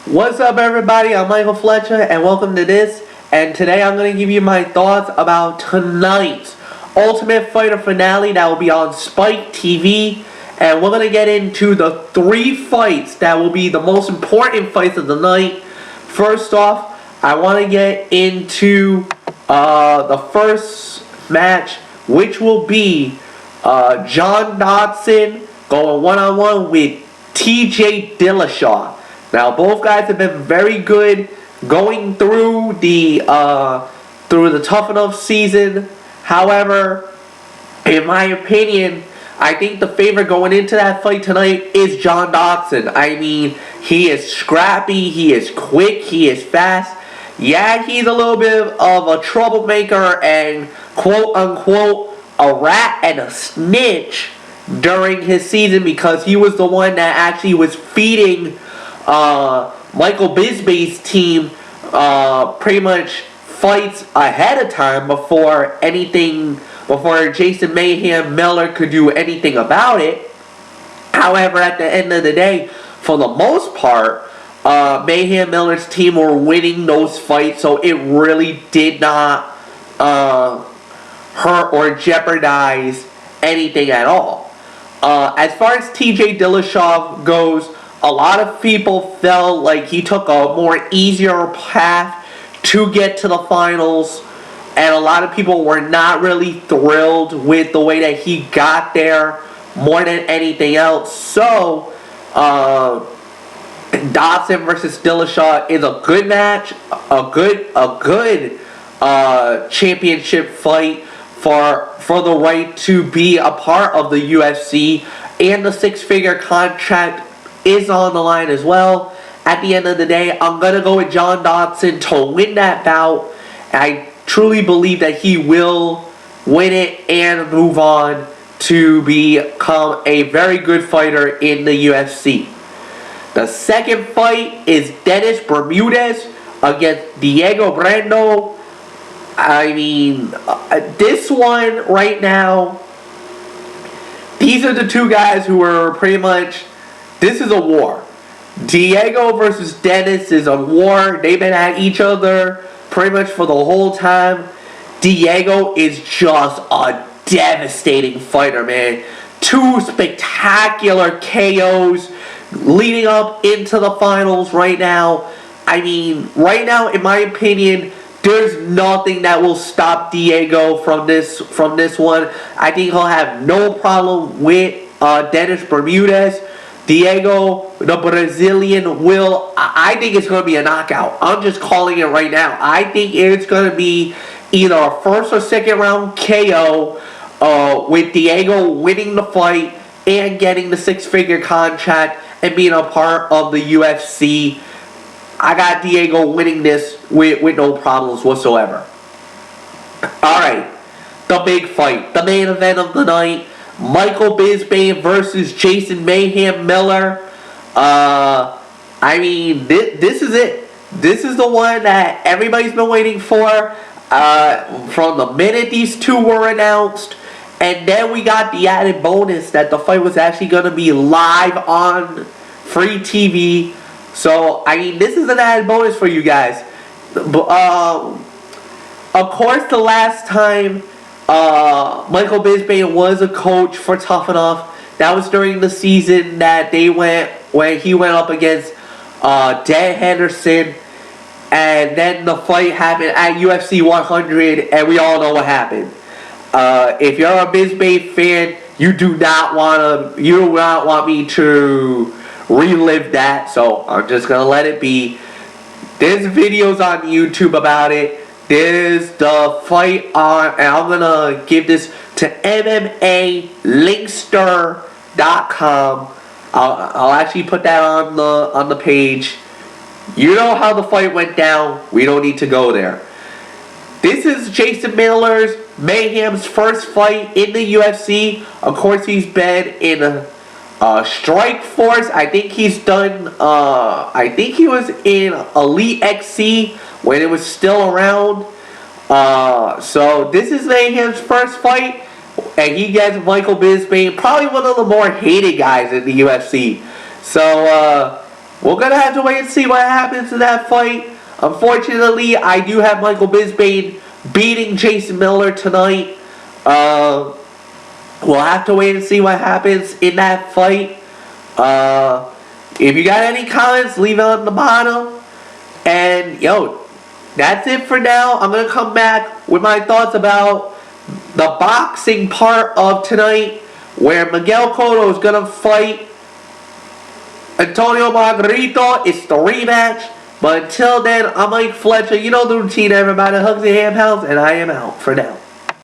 What's up, everybody? I'm Michael Fletcher, and welcome to this. And today I'm going to give you my thoughts about tonight's Ultimate Fighter Finale that will be on Spike TV. And we're going to get into the 3 fights that will be the most important fights of the night. First off, I want to get into the first match, which will be John Dodson going one-on-one with TJ Dillshaw. Now, both guys have been very good going through the tough enough season. However, in my opinion, I think the favorite going into that fight tonight is John Dodson. I mean, he is scrappy, he is quick, he is fast. Yeah, he's a little bit of a troublemaker and quote-unquote a rat and a snitch during his season because he was the one that actually was feeding Michael Bisping's team pretty much fights ahead of time before Jason Mayhem Miller could do anything about it. However, at the end of the day, for the most part, Mayhem Miller's team were winning those fights, so it really did not hurt or jeopardize anything at all. As far as TJ Dillshaw goes, a lot of people felt like he took a more easier path to get to the finals, and a lot of people were not really thrilled with the way that he got there more than anything else. So, Dodson versus Dillshaw is a good match, a good championship fight for the right to be a part of the UFC, and the 6-figure contract is on the line as well. At the end of the day, I'm going to go with John Dodson to win that bout. I truly believe that he will win it and move on to become a very good fighter in the UFC. The second fight is Dennis Burmundz against Diego Brandao. I mean, this one right now, these are the two guys who are pretty much, this is a war. Diego versus Dennis is a war. They've been at each other pretty much for the whole time. Diego is just a devastating fighter, man. 2 spectacular KOs leading up into the finals right now. I mean, right now, in my opinion, there's nothing that will stop Diego from this one. I think he'll have no problem with Dennis Burmundz. Diego, the Brazilian, will... I think it's going to be a knockout. I'm just calling it right now. I think it's going to be either a first or second round KO with Diego winning the fight and getting the 6-figure contract and being a part of the UFC. I got Diego winning this with no problems whatsoever. Alright, the big fight, the main event of the night. Michael Bisping versus Jason Mayhem Miller. I mean, this is it. This is the one that everybody's been waiting for from the minute these two were announced. And then we got the added bonus that the fight was actually going to be live on free TV. So, I mean, this is an added bonus for you guys. Of course, the last time Michael Bisping was a coach for Tough Enough, that was during the season that when he went up against Dan Henderson, and then the fight happened at UFC 100, and we all know what happened. If you're a Bisping fan, you do not want me to relive that, so I'm just gonna let it be. There's videos on YouTube about it. There's the fight on, and I'm gonna give this to MMAlinkster.com. I'll actually put that on the page. You know how the fight went down. We don't need to go there. This is Jason Mayhem's first fight in the UFC. Of course, he's been in Strike Force. I think he's done. I think he was in Elite XC when it was still around. So this is Mayhem's first fight, and he gets Michael Bisping, probably one of the more hated guys in the UFC. So we're gonna have to wait and see what happens in that fight. Unfortunately, I do have Michael Bisping beating Jason Miller tonight. We'll have to wait and see what happens in that fight. If you got any comments, leave it on the bottom. And, that's it for now. I'm going to come back with my thoughts about the boxing part of tonight, where Miguel Cotto is going to fight Antonio Margarito. It's the rematch. But until then, I'm Mike Fletcher. You know the routine, everybody. Hugs and hand pounds, and I am out for now.